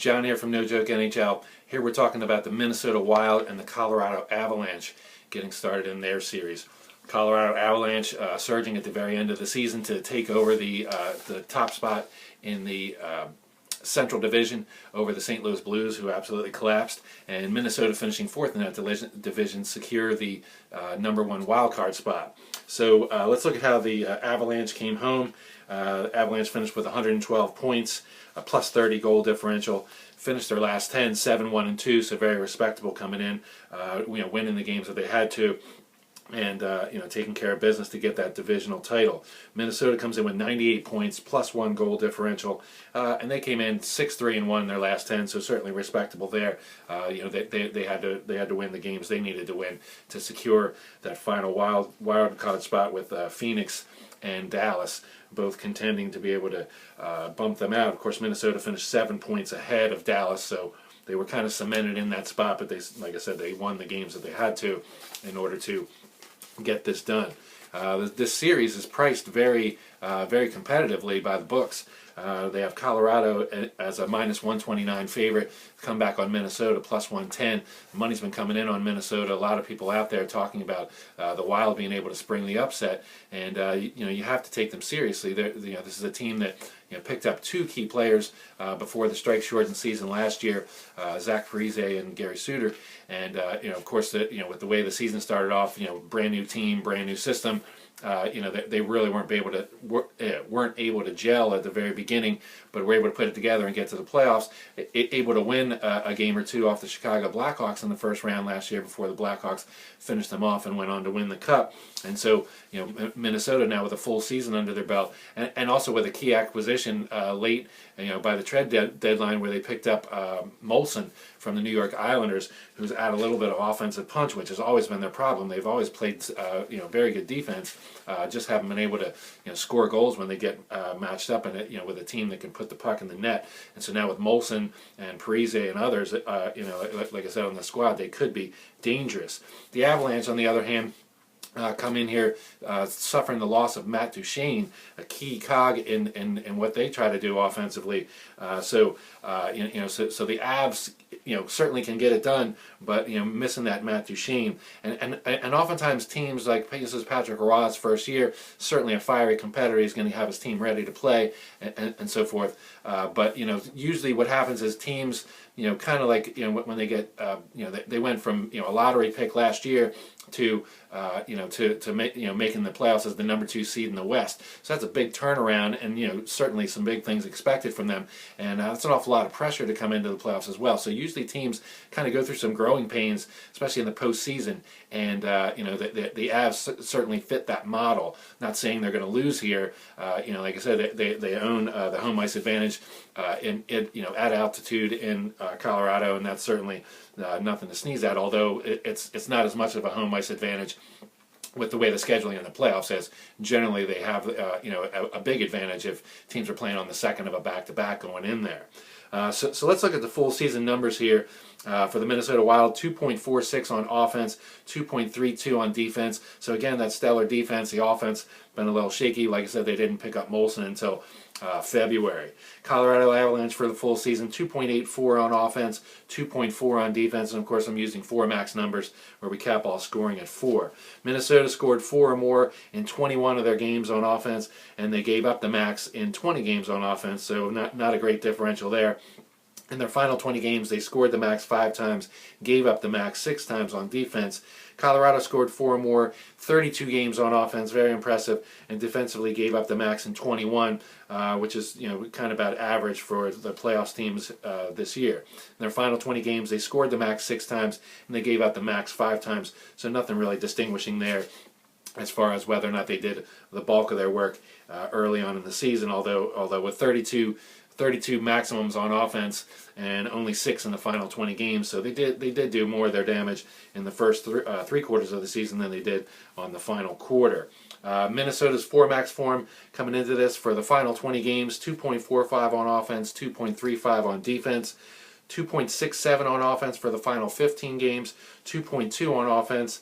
John here from NoJokeNHL. Here we're talking about the Minnesota Wild and the Colorado Avalanche getting started in their series. Colorado Avalanche surging at the very end of the season to take over the top spot in the Central Division over the St. Louis Blues, who absolutely collapsed, and Minnesota finishing fourth in that division secure the #1 wild card spot. So let's look at how the Avalanche came home. Avalanche finished with 112 points, a plus 30 goal differential. Finished their last 10, 7-1-2, so very respectable coming in. Winning the games that they had to, and taking care of business to get that divisional title. Minnesota comes in with 98 points, plus 1 goal differential, and they came in 6-3-1 in their last 10, so certainly respectable there. They had to win the games they needed to win to secure that final wild card spot with Phoenix and Dallas both contending to be able to bump them out. Of course, Minnesota finished 7 points ahead of Dallas, so they were kind of cemented in that spot, but like I said, they won the games that they had to in order to get this done. This series is priced very competitively by the books. They have Colorado as a -129 favorite, come back on Minnesota plus 110. The money's been coming in on Minnesota. A lot of people out there talking about the Wild being able to spring the upset, and you have to take them seriously. This is a team that picked up 2 key players before the strike-shortened season last year, Zach Parise and Gary Suter, and of course with the way the season started off, brand new team, brand new system. They really weren't able to gel at the very beginning, but were able to put it together and get to the playoffs. Able to win a game or two off the Chicago Blackhawks in the first round last year before the Blackhawks finished them off and went on to win the Cup. And so, Minnesota now with a full season under their belt, and also with a key acquisition late, by the trade deadline, where they picked up Molson from the New York Islanders, who's added a little bit of offensive punch, which has always been their problem. They've always played, very good defense, just haven't been able to, score goals when they get matched up in it, with a team that can put the puck in the net. And so now with Molson and Parise and others, like I said, on the squad, they could be dangerous. The Avalanche, on the other hand, come in here suffering the loss of Matt Duchene, a key cog in what they try to do offensively. So the Avs certainly can get it done, but missing that Matt Duchene, and oftentimes teams like, this is Patrick Roy's first year, certainly a fiery competitor. He's going to have his team ready to play and so forth. But usually what happens is teams, kind of like when they get they went from a lottery pick last year to making the playoffs as the #2 seed in the West. So that's a big turnaround, and certainly some big things expected from them, and that's an awful lot of pressure to come into the playoffs as well. So usually teams kind of go through some growing pains, especially in the postseason, and the Avs certainly fit that model. Not saying they're going to lose here. Like I said, they own the home ice advantage at altitude in Colorado, and that's certainly nothing to sneeze at. Although it's not as much of a home ice advantage with the way the scheduling in the playoffs is. Generally, they have a big advantage if teams are playing on the second of a back-to-back going in there. So let's look at the full season numbers here. For the Minnesota Wild, 2.46 on offense, 2.32 on defense. So again, that stellar defense. The offense been a little shaky. Like I said, they didn't pick up Molson until February. Colorado Avalanche for the full season, 2.84 on offense, 2.4 on defense, and of course I'm using 4 max numbers where we cap all scoring at 4. Minnesota scored 4 or more in 21 of their games on offense, and they gave up the max in 20 games on offense, so not a great differential there. In their final 20 games, they scored the max 5 times, gave up the max 6 times on defense. Colorado scored 4 or more, 32 games on offense, very impressive, and defensively gave up the max in 21, which is kind of about average for the playoffs teams this year. In their final 20 games, they scored the max 6 times, and they gave up the max 5 times, so nothing really distinguishing there as far as whether or not they did the bulk of their work early on in the season, although with 32 maximums on offense and only 6 in the final 20 games, so they did do more of their damage in the first 3 quarters of the season than they did on the final quarter. Minnesota's 4 max form coming into this for the final 20 games, 2.45 on offense, 2.35 on defense, 2.67 on offense for the final 15 games, 2.2 on offense,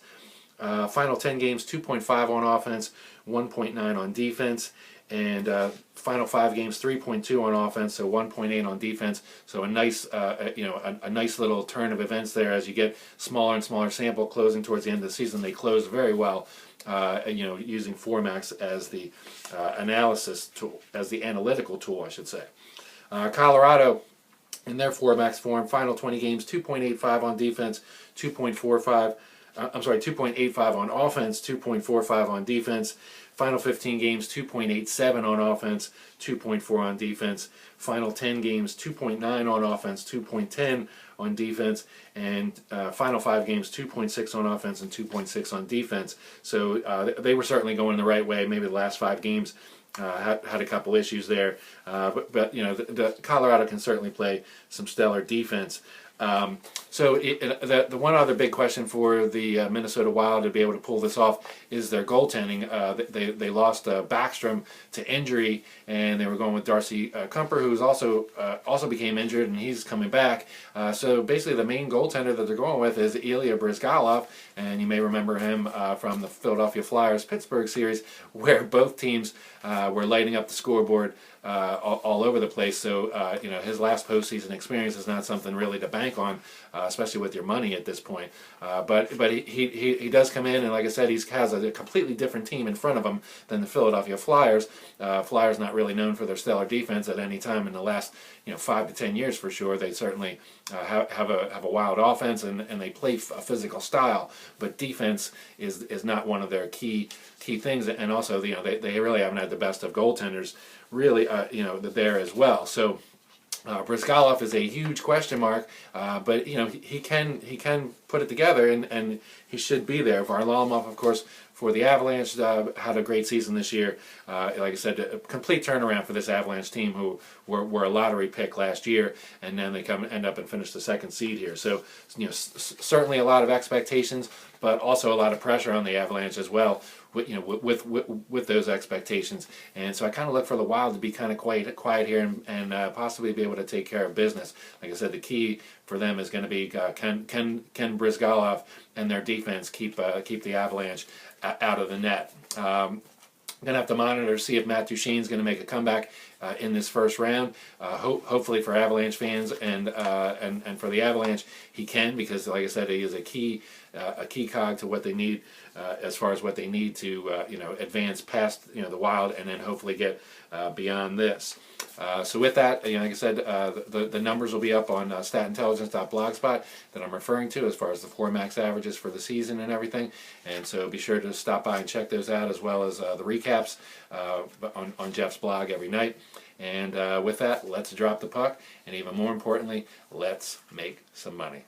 final 10 games, 2.5 on offense, 1.9 on defense. and final 5 games 3.2 on offense, so 1.8 on defense. So a nice a nice little turn of events there as you get smaller and smaller sample closing towards the end of the season. They closed very well, using Formax as the analysis tool, as the analytical tool, I should say. Colorado, in their Formax form, final 20 games 2.85 on defense, 2.85 on offense, 2.45 on defense. Final 15 games 2.87 on offense, 2.4 on defense. Final 10 games 2.9 on offense, 2.10 on defense, and final 5 games 2.6 on offense and 2.6 on defense. So they were certainly going the right way. Maybe the last 5 games had a couple issues there, but the Colorado can certainly play some stellar defense. So the one other big question for the Minnesota Wild to be able to pull this off is their goaltending. They lost Backstrom to injury, and they were going with Darcy Kumper, who's also became injured, and he's coming back. So basically, the main goaltender that they're going with is Ilya Bryzgalov, and you may remember him from the Philadelphia Flyers Pittsburgh series, where both teams were lighting up the scoreboard all over the place. So his last postseason experience is not something really to bank on, especially with your money at this point. But he does come in, and like I said, he has a completely different team in front of him than the Philadelphia Flyers. Flyers not really known for their stellar defense at any time in the last 5 to 10 years for sure. They certainly have a wild offense, and they play a physical style, but defense is not one of their key things. And also they really haven't had the best of goaltenders really there as well. So Bryzgalov is a huge question mark, but he can put it together, and he should be there. Varlamov, of course, for the Avalanche, had a great season this year. Like I said, a complete turnaround for this Avalanche team, who were a lottery pick last year, and then they end up and finish the 2nd seed here. So certainly a lot of expectations, but also a lot of pressure on the Avalanche as well, with those expectations. And so I kind of look for the Wild to be kind of quiet here, and possibly be able to take care of business. Like I said, the key for them is going to be can Bryzgalov and their defense keep the Avalanche out of the net. Going to have to monitor to see if Matt Duchene's going to make a comeback in this first round. Hopefully for Avalanche fans and for the Avalanche, he can, because like I said, he is a key cog to what they need, as far as what they need to advance past the Wild, and then hopefully get beyond this. So with that, like I said, the numbers will be up on statintelligence.blogspot that I'm referring to, as far as the Formax averages for the season and everything. And so be sure to stop by and check those out, as well as the recaps on Jeff's blog every night. And with that, let's drop the puck, and even more importantly, let's make some money.